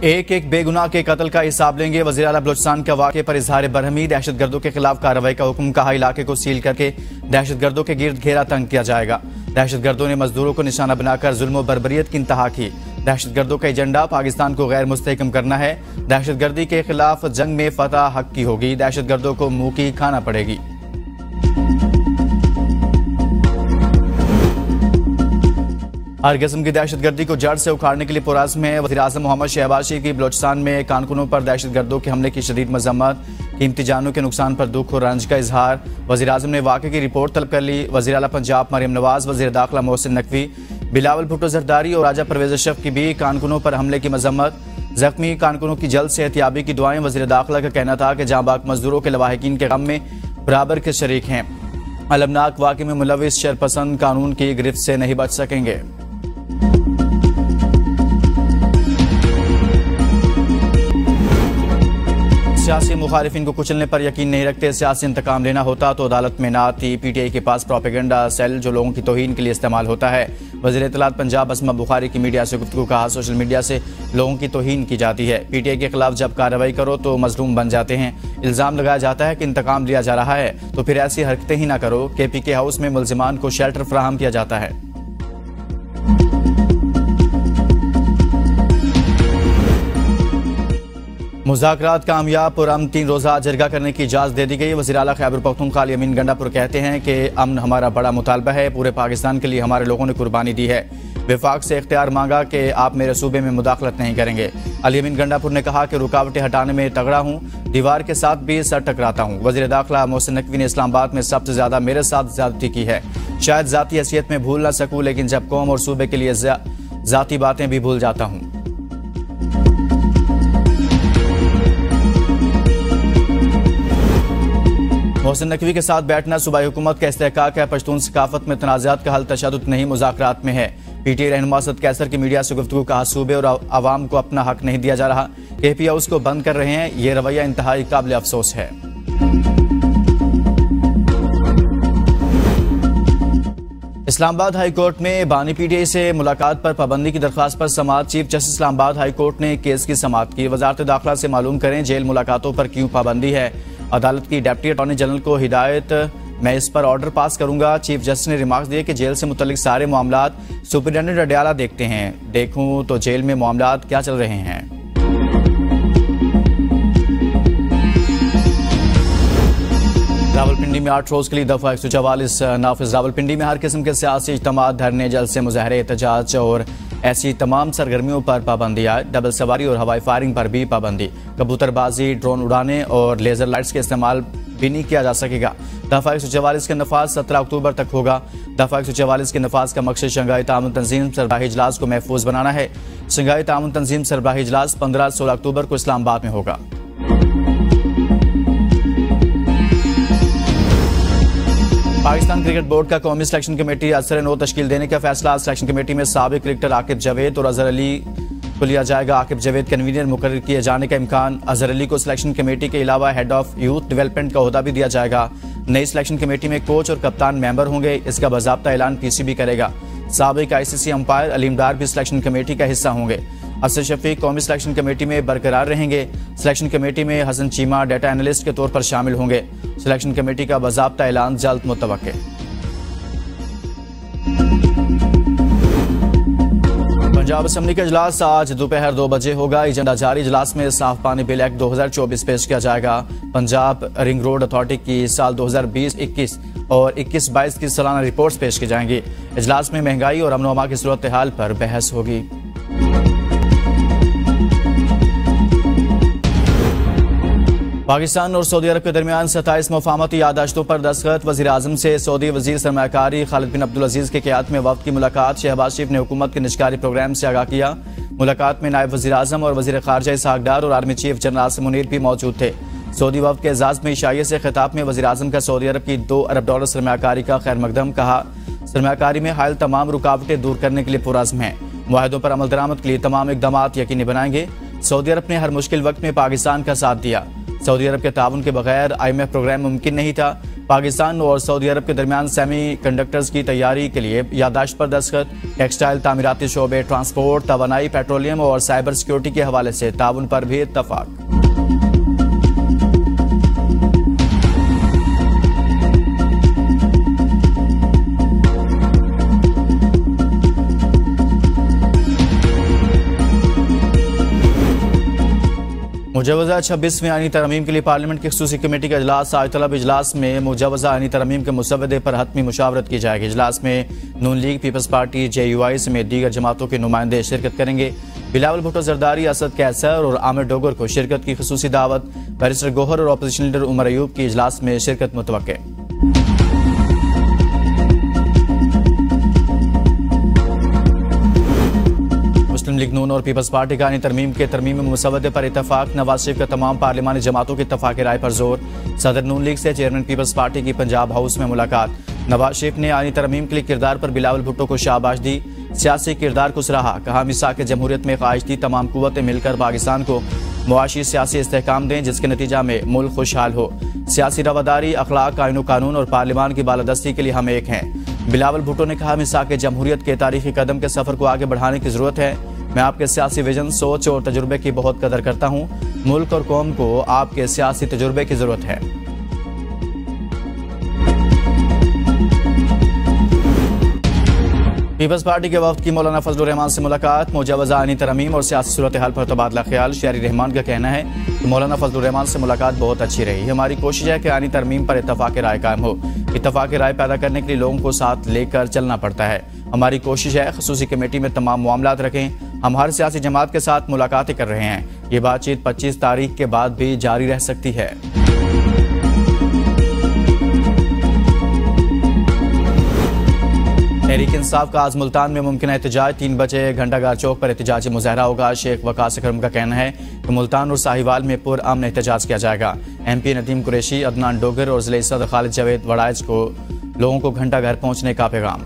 एक बेगुनाह के कत्ल का हिसाब लेंगे। वज़ीर आला बलोचिस्तान का वाक़े पर इजहार बरहमी। दहशतगर्दों के खिलाफ कार्रवाई का हुक्म। कहा, इलाके को सील करके दहशतगर्दों के गिर्द घेरा तंग किया जाएगा। दहशतगर्दों ने मजदूरों को निशाना बनाकर जुल्म व बर्बरियत की इंतहा की। दहशतगर्दों का एजेंडा पाकिस्तान को गैर मुस्तहकम करना है। दहशतगर्दी के खिलाफ जंग में फतह हक की होगी। दहशतगर्दों को मुंह की खाना पड़ेगी। हर किस्म की दहशतगर्दी को जड़ से उखाड़ने के लिए पुरअज़्म है। वज़ीर-ए-आज़म मोहम्मद शहबाज शरीफ की बलोचिस्तान में कारकुनों पर दहशतगर्दों के हमले की शदीद मज़म्मत। कीमती जानों के नुकसान पर दुख और रंज का इजहार। वज़ीर-ए-आज़म ने वाक़े की रिपोर्ट तलब कर ली। वज़ीर आला पंजाब मरियम नवाज, वज़ीर दाखिला मोहसिन नकवी, बिलावल भुट्टो जरदारी और राजा परवेज अशरफ की भी कारकुनों पर हमले की मज़म्मत। जख्मी कारकुनों की जल्द सेहतियाबी की दुआएं। वज़ीर दाखिला का कहना था कि जाँ बाग मजदूरों के लवाहिकीन के गम में बराबर के शरीक हैं। अलमनाक वाक़े में मुलविस शरपसंद कानून की गिरफ्त से नहीं बच सकेंगे। सियासी मुखालिफिन को कुचलने पर यकीन नहीं रखते। सियासी इंतकाम लेना होता तो अदालत में ना आती। पीटीआई के पास प्रोपेगेंडा सेल जो लोगों की तौहीन के लिए इस्तेमाल होता है। वज़ीर इत्तलात पंजाब असमा बुखारी की मीडिया से गुफ्तगू। कहा, सोशल मीडिया से लोगों की तौहीन की जाती है। पीटीआई के खिलाफ जब कार्रवाई करो तो मजलूम बन जाते हैं। इल्ज़ाम लगाया जाता है कि इंतकाम लिया जा रहा है तो फिर ऐसी हरकतें ही ना करो। केपीके हाउस में मुल्जिमान को शेल्टर फराहम किया जाता है। मुज़ाकरात कामयाब। पुरअमन 3 रोज़ा जरगा करने की इजाज़त दे दी गई। वज़ीर आला खैबर पख्तूनख्वा अली अमीन गंडापुर कहते हैं कि अमन हमारा बड़ा मुतालबा है। पूरे पाकिस्तान के लिए हमारे लोगों ने कुर्बानी दी है। वफाक से इख्तियार मांगा कि आप मेरे सूबे में मुदाखलत नहीं करेंगे। अली अमीन गंडापुर ने कहा कि रुकावटें हटाने में तगड़ा हूँ, दीवार के साथ भी सर टकराता हूँ। वज़ीर दाखिला मोहसिन नकवी ने इस्लामाबाद में सबसे ज्यादा मेरे साथ ज्यादती की है। शायद जाती हैसियत में भूल ना सकूँ, लेकिन जब कौम और सूबे के लिए जाती बातें भी भूल जाता हूँ। मोहसिन नकवी के साथ बैठना सूबाई हुकूमत का इस्तेहकाक है। पश्तून सकाफत में तनाज़ात का हल तशद्दुद नहीं, मुज़ाकरात में है। पीटीआई रहनुमा असद कैसर की मीडिया से गुफ्तगू। कहा, सूबे और आवाम को अपना हक नहीं दिया जा रहा। केपी हाउस को बंद कर रहे हैं। ये रवैया इंतहाई काबिल अफसोस है। इस्लामाबाद हाई कोर्ट में बानी पीटीआई से मुलाकात पर पाबंदी की दरख्वास्त पर समाअत। Chief justice Islamabad high court ने केस की समाअत की। वजारत दाखिला से मालूम करें जेल मुलाकातों पर क्यों पाबंदी है। अदालत की डिप्टी अटॉर्नी जनरल को हिदायत, मैं इस पर ऑर्डर पास करूंगा। चीफ जस्टिस ने रिमार्क्स दिए कि जेल से मुतल्लिक सारे मामलात सुपरिटेंडेंट अडयाला देखते हैं। देखूं तो जेल में मामलात क्या चल रहे हैं। रावलपिंडी में 8 रोज के लिए दफा 144 नाफिज। रावलपिंडी में हर किस्म के सियासी इज्तिमा, धरने, जलसे, मुजाहरे, एहतजाज और ऐसी तमाम सरगर्मियों पर पाबंदी है। डबल सवारी और हवाई फायरिंग पर भी पाबंदी। कबूतरबाजी, ड्रोन उड़ाने और लेजर लाइट्स के इस्तेमाल भी नहीं किया जा सकेगा। दफा 144 के नफाज 17 अक्टूबर तक होगा। दफा 144 के नफाज का मकसद शंघाई ताउन तंजीम सरबराही इजलास को महफूज बनाना है। शंघाई ताउन तंजीम सरबराही इजलास 15-16 अक्टूबर को इस्लामाबाद में होगा। पाकिस्तान क्रिकेट बोर्ड का कौमी सिलेक्शन कमेटी असर-ए-नौ तश्कील देने का फैसला। सिलेक्शन कमेटी में साबिक क्रिकेटर आकिब जावेद और अजहर अली को लिया जाएगा। आकिब जावेद कन्वीनर मुकर्रर किए जाने का इम्कान। अजहर अली को सिलेक्शन कमेटी के अलावा हेड ऑफ यूथ डेवलपमेंट का ओहदा भी दिया जाएगा। नई सिलेक्शन कमेटी में कोच और कप्तान मेंबर होंगे। इसका बाज़ाब्ता ऐलान पीसीबी करेगा। साबिक आईसीसी अंपायर अलीम डार भी सिलेक्शन कमेटी का हिस्सा होंगे। असद शफीक कौमी सिलेक्शन कमेटी में बरकरार रहेंगे। सिलेक्शन कमेटी में हसन चीमा डाटा एनालिस्ट के तौर पर शामिल होंगे। सिलेक्शन कमेटी का बाज़ाब्ता ऐलान जल्द मुतवक्के। पंजाब असम्बली का इजलास आज दोपहर 2 बजे होगा। एजेंडा जारी। इजलास में साफ पानी बिल एक्ट 2024 पेश किया जाएगा। पंजाब रिंग रोड अथॉरिटी की साल 2020-21 और 21-22 की सालाना रिपोर्ट्स पेश की जाएंगी। इजलास में महंगाई और अमन अमा की सूरत हाल पर बहस होगी। पाकिस्तान और सऊदी अरब के दरमियान 27 मुफाहमती याददाश्तों पर दस्तखत। वज़ीर-ए-आज़म से सऊदी वज़ीर सरमायाकारी खालिद बिन अब्दुल अजीज के क़ियादत में वफ़द की मुलाकात। शहबाज शरीफ ने हुकूमत के निजकारी प्रोग्राम से आगाह किया। मुलाकात में नायब वज़ीर-ए-आज़म और वज़ीर ख़ारजा इसहाक़ डार और army chief general Asim Munir भी मौजूद थे। सऊदी वफ़द के एजाज़ में इशाइये से खिताब में वज़ीर-ए-आज़म का सऊदी अरब की $2 अरब सरमायाकारी का खैर मकदम। कहा, सरमायाकारी में हायल तमाम रुकावटें दूर करने के लिए पुरअज़्म है। मुआहदों पर अमल दरामद के लिए तमाम इक़दाम यकीनी बनाएंगे। सऊदी अरब ने हर मुश्किल वक्त में पाकिस्तान का साथ दिया। सऊदी अरब के ताउन के बगैर IMF प्रोग्राम मुमकिन नहीं था। पाकिस्तान और सऊदी अरब के दरमियान सेमी कंडक्टर्स की तैयारी के लिए याददाश्त पर दस्तखत। टेक्सटाइल, तामीराती शोबे, ट्रांसपोर्ट, तवानाई, पेट्रोलियम और साइबर सिक्योरिटी के हवाले से ताउन पर भी इत्तफाक। मुजवजा 26वीं आईनी तरमीम के लिए पार्लियामेंट की खसूसी कमेटी का इजलास। आज तलब इजलास में मुजवजा आईनी तरमीम के मुसवदे पर हतमी मुशावरत की जाएगी। इजलास में नून लीग, पीपल्स पार्टी, JUI समेत दीगर जमातों के नुमाइंदे शिरकत करेंगे। बिलावल भुट्टो जरदारी, असद कैसर और आमिर डोगर को शिरकत की खसूसी दावत। बैरिस्टर गौहर और अपोजिशन लीडर उमर अयूब की इजलास में शिरकत मुतवक्के। मुस्लिम लीग नून और पीपल्स पार्टी का तरमीम के तरमीमी मुसवदे पर इत्तफाक। नवाज शरीफ का तमाम पार्लिमानी जमातों की इत्तफाक राय पर जोर। सदर नून लीग से चेयरमैन पीपल्स पार्टी की पंजाब हाउस में मुलाकात। नवाज शरीफ ने आईनी तरमीम के लिए किरदार पर बिलावल भुट्टो को शाबाश दी। सियासी किरदार को सराहा, कहा मिसाक जमहूरियत में ख्वाहिश थी तमाम कुव्वतें मिलकर पाकिस्तान को मुआशी सियासी इस्तेहकाम दें जिसके नतीजा में मुल्क खुशहाल हो। सियासी रवादारी, अखलाक, आईन कानून और पार्लिमान की बालादस्ती के लिए हम एक हैं। बिलावल भुट्टो ने कहा मिसाक जमहूरियत के तारीखी कदम के सफर को आगे बढ़ाने की जरूरत है। मैं आपके सियासी विजन, सोच और तजुर्बे की बहुत कदर करता हूं। मुल्क और कौम को आपके सियासी तजुर्बे की जरूरत है। पीपल्स पार्टी के वफ्द की मौलाना फजलुर रहमान से मुलाकात। मुजवजा आईनी तरमीम और सियासी सूरत हाल पर तबादला ख्याल। शहरी रहमान का कहना है कि मौलाना फजलुर रहमान से मुलाकात बहुत अच्छी रही। हमारी कोशिश है कि आईनी तरमीम पर इत्तफाक राय कायम हो। इत्तफाक राय पैदा करने के लिए लोगों को साथ लेकर चलना पड़ता है। हमारी कोशिश है खसूसी कमेटी में तमाम मामलात रखें। हम हर सियासी जमात के साथ मुलाकातें कर रहे हैं। ये बातचीत 25 तारीख के बाद भी जारी रह सकती है। तहरीक इंसाफ का आज मुल्तान में मुमकिन एहतजाज। 3 बजे घंटागार चौक पर एहतजाजी मुजाहरा होगा। शेख वकास अकरम का कहना है कि मुल्तान और साहिवाल में पुरअमन एहतजाज किया जाएगा। MP नदीम कुरैशी, अदनान डोगर और जिले सदर खालिद जावेद वड़ाइच को लोगों को घंटाघर पहुंचने का पैगाम।